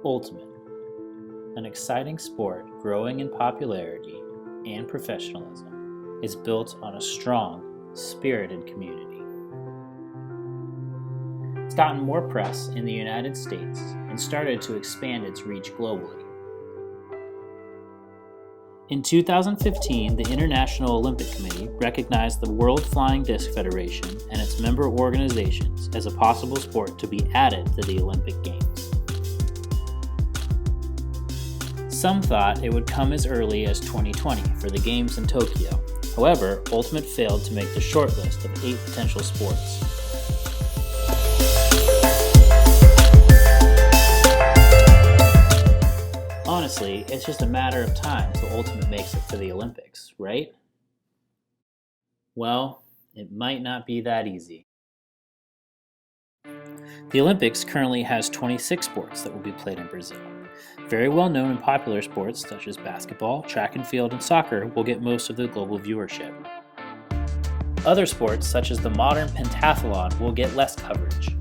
Ultimate, an exciting sport growing in popularity and professionalism, is built on a strong, spirited community. It's gotten more press in the United States and started to expand its reach globally. In 2015, the International Olympic Committee recognized the World Flying Disc Federation and its member organizations as a possible sport to be added to the Olympic Games. Some thought it would come as early as 2020 for the Games in Tokyo. However, Ultimate failed to make the shortlist of 8 potential sports. Honestly, it's just a matter of time till Ultimate makes it to the Olympics, right? Well, it might not be that easy. The Olympics currently has 26 sports that will be played in Brazil. Very well known and popular sports such as basketball, track and field, and soccer will get most of the global viewership. Other sports such as the modern pentathlon will get less coverage.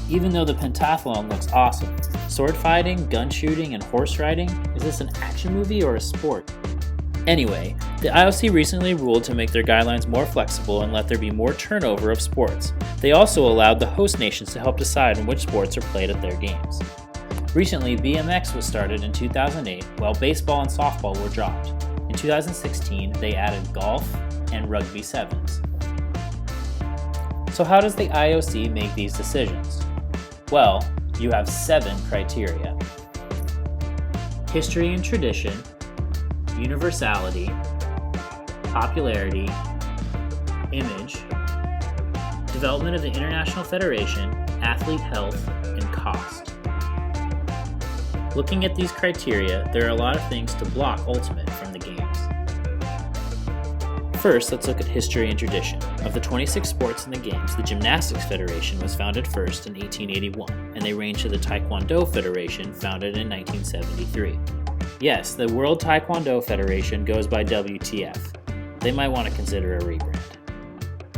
Even though the pentathlon looks awesome, sword fighting, gun shooting, and horse riding, is this an action movie or a sport? Anyway, the IOC recently ruled to make their guidelines more flexible and let there be more turnover of sports. They also allowed the host nations to help decide on which sports are played at their games. Recently, BMX was started in 2008, while baseball and softball were dropped. In 2016, they added golf and rugby sevens. So how does the IOC make these decisions? Well, you have 7 criteria: history and tradition, universality, popularity, image, development of the International Federation, athlete health, and cost. Looking at these criteria, there are a lot of things to block Ultimate from the Games. First, let's look at history and tradition. Of the 26 sports in the Games, the Gymnastics Federation was founded first in 1881, and they range to the Taekwondo Federation, founded in 1973. Yes, the World Taekwondo Federation goes by WTF. They might want to consider a rebrand.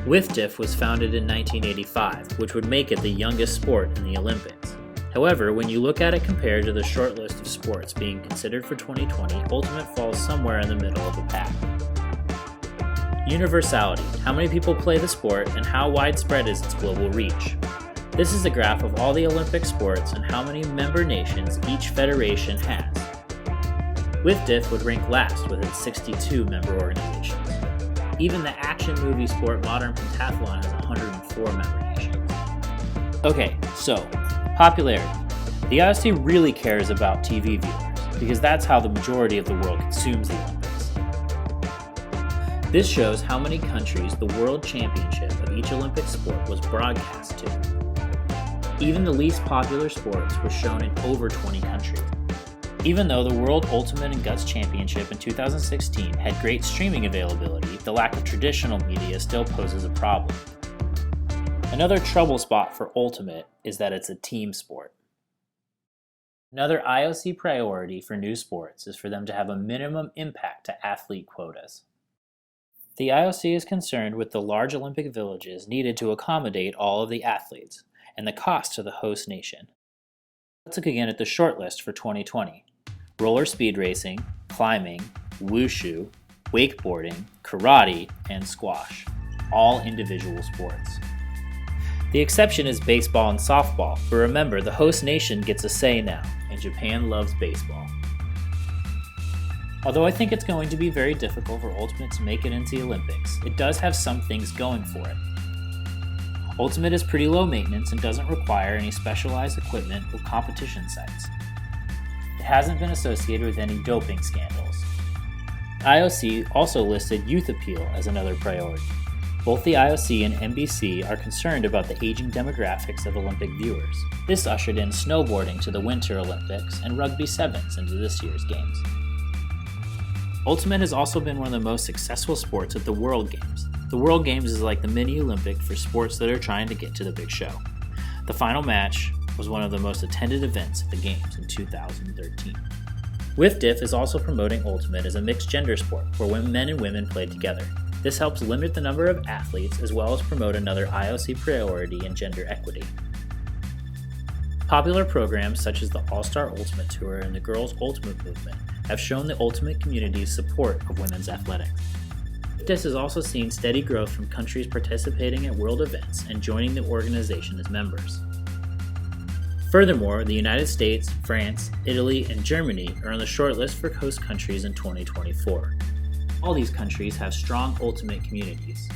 WIFDF was founded in 1985, which would make it the youngest sport in the Olympics. However, when you look at it compared to the short list of sports being considered for 2020, Ultimate falls somewhere in the middle of the pack. Universality. How many people play the sport and how widespread is its global reach? This is a graph of all the Olympic sports and how many member nations each federation has. WIFDF would rank last with its 62 member organizations. Even the action movie sport Modern Pentathlon has 104 member nations. Okay, so popularity. The IOC really cares about TV viewers because that's how the majority of the world consumes the Olympics. This shows how many countries the World Championship of each Olympic sport was broadcast to. Even the least popular sports were shown in over 20 countries. Even though the World Ultimate and Guts Championship in 2016 had great streaming availability, the lack of traditional media still poses a problem. Another trouble spot for Ultimate is that it's a team sport. Another IOC priority for new sports is for them to have a minimum impact to athlete quotas. The IOC is concerned with the large Olympic villages needed to accommodate all of the athletes, and the cost to the host nation. Let's look again at the shortlist for 2020. Roller speed racing, climbing, wushu, wakeboarding, karate, and squash, all individual sports. The exception is baseball and softball, but remember, the host nation gets a say now, and Japan loves baseball. Although I think it's going to be very difficult for Ultimate to make it into the Olympics, it does have some things going for it. Ultimate is pretty low maintenance and doesn't require any specialized equipment or competition sites. It hasn't been associated with any doping scandals. IOC also listed youth appeal as another priority. Both the IOC and NBC are concerned about the aging demographics of Olympic viewers. This ushered in snowboarding to the Winter Olympics and rugby sevens into this year's Games. Ultimate has also been one of the most successful sports at the World Games. The World Games is like the mini Olympic for sports that are trying to get to the big show. The final match was one of the most attended events at the Games in 2013. WIFDF is also promoting Ultimate as a mixed gender sport where men and women play together. This helps limit the number of athletes as well as promote another IOC priority in gender equity. Popular programs such as the All-Star Ultimate Tour and the Girls Ultimate Movement have shown the Ultimate community's support of women's athletics. This has also seen steady growth from countries participating at world events and joining the organization as members. Furthermore, the United States, France, Italy, and Germany are on the shortlist for host countries in 2024. All these countries have strong Ultimate communities.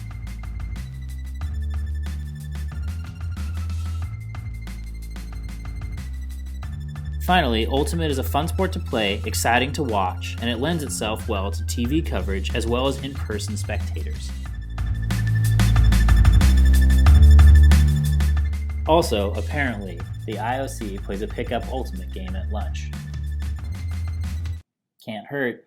Finally, Ultimate is a fun sport to play, exciting to watch, and it lends itself well to TV coverage as well as in-person spectators. Also, apparently, the IOC plays a pickup Ultimate game at lunch. Can't hurt.